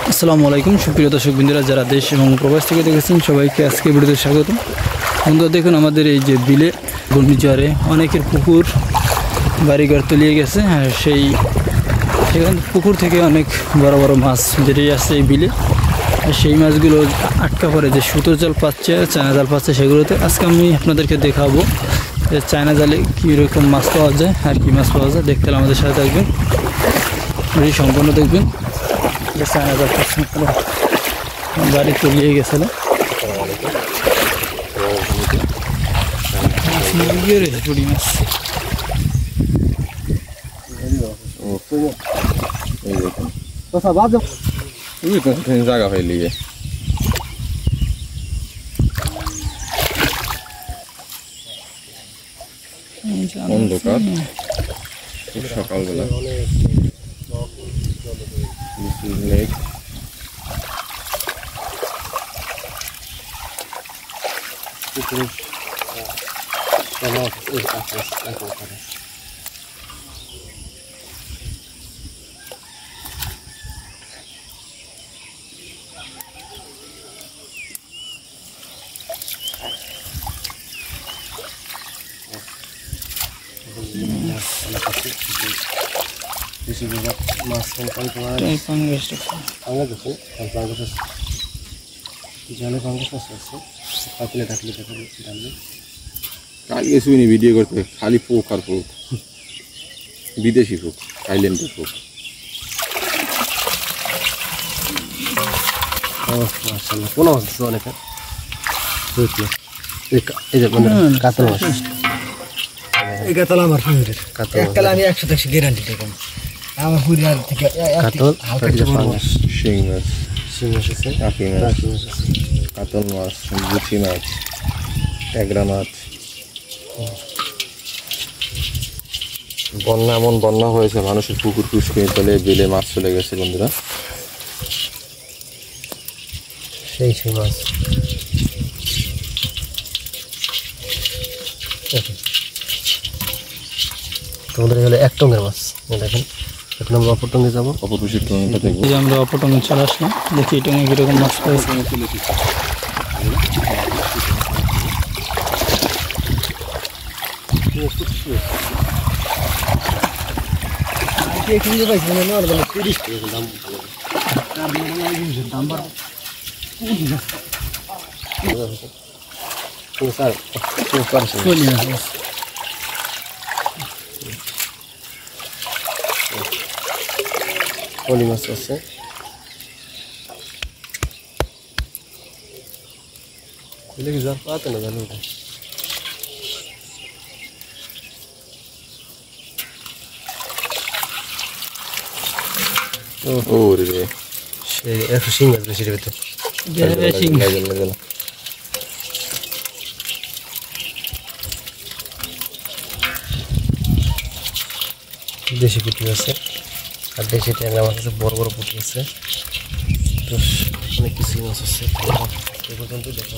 আসসালামু আলাইকুম সুপ্রিয় দর্শক বন্ধুরা, যারা দেশ এবং প্রবাস থেকে দেখেছেন সবাইকে আজকে ভিডিওতে স্বাগত। বন্ধুরা দেখুন, আমাদের এই যে বিলে ঘূর্ণিঝড়ে অনেকের পুকুর বাড়িঘর তলিয়ে গেছে। আর সেখান পুকুর থেকে অনেক বড় বড় মাছ বেরিয়ে আসছে এই বিলে। আর সেই মাছগুলো আটকা পড়ে যে সুতোর জাল পাচ্ছে, চায়না জাল পাচ্ছে, সেগুলোতে আজকে আমি আপনাদেরকে দেখাবো যে চায়না জালে কীরকম মাছ পাওয়া যায় আর কী মাছ পাওয়া যায়। দেখতে হলে আমাদের সাথে থাকবেন, ভিডিও সম্পূর্ণ দেখবেন। যে চায়না জাল পাচ্ছে বাড়ি তলিয়ে গেছিল, পুরি মাছ জায়গা হয়ে লিগে অন্ধকার সকালবেলা লেক কালকে শুনি ভিডিও করতে খালি পোক আর পোক, বিদেশি পোক, থাইল্যান্ডের পোক। কোনো অনেক এই যে কাতল মাছ, এই কাতল আমার ফেভারিট। কাতল আমি 100% গ্যারান্টি দেবো। আমার পুরিয়ার থেকে কাতল, শিং মাছ, শিং মাছ আছে, টাকি মাছ, কাতল মাছ, গুচি মাছ, ট্যাংরা মাছ। বন্যা এমন বন্যা হয়েছে, মানুষের পুকুর পুষ্কিয়ে চলে বিলে মাছ চলে গেছে। বন্ধুরা সেই মাছ তোমাদের হলে এক টঙ্গের মাছ। দেখেন এখন আমরা অপর টঙ্গে যাবো, অপর পুষির টঙ্গটা দেখবো। আমরা অপর টঙ্গে চলে আসলাম, দেখি এই টঙ্গে কীরকম মাছ পাইছে। পলি মাছ আছে, কি যার পাতে না জানো ওরে সে একটু শিং আছে বেশির ভিতরে। দেশি পুঁটি আছে আর দেশি ট্যাংরা মাছ আছে, বড় বড় পুঁটি আছে, তো অনেক কিছু মাছ আছে। এ পর্যন্ত দেখা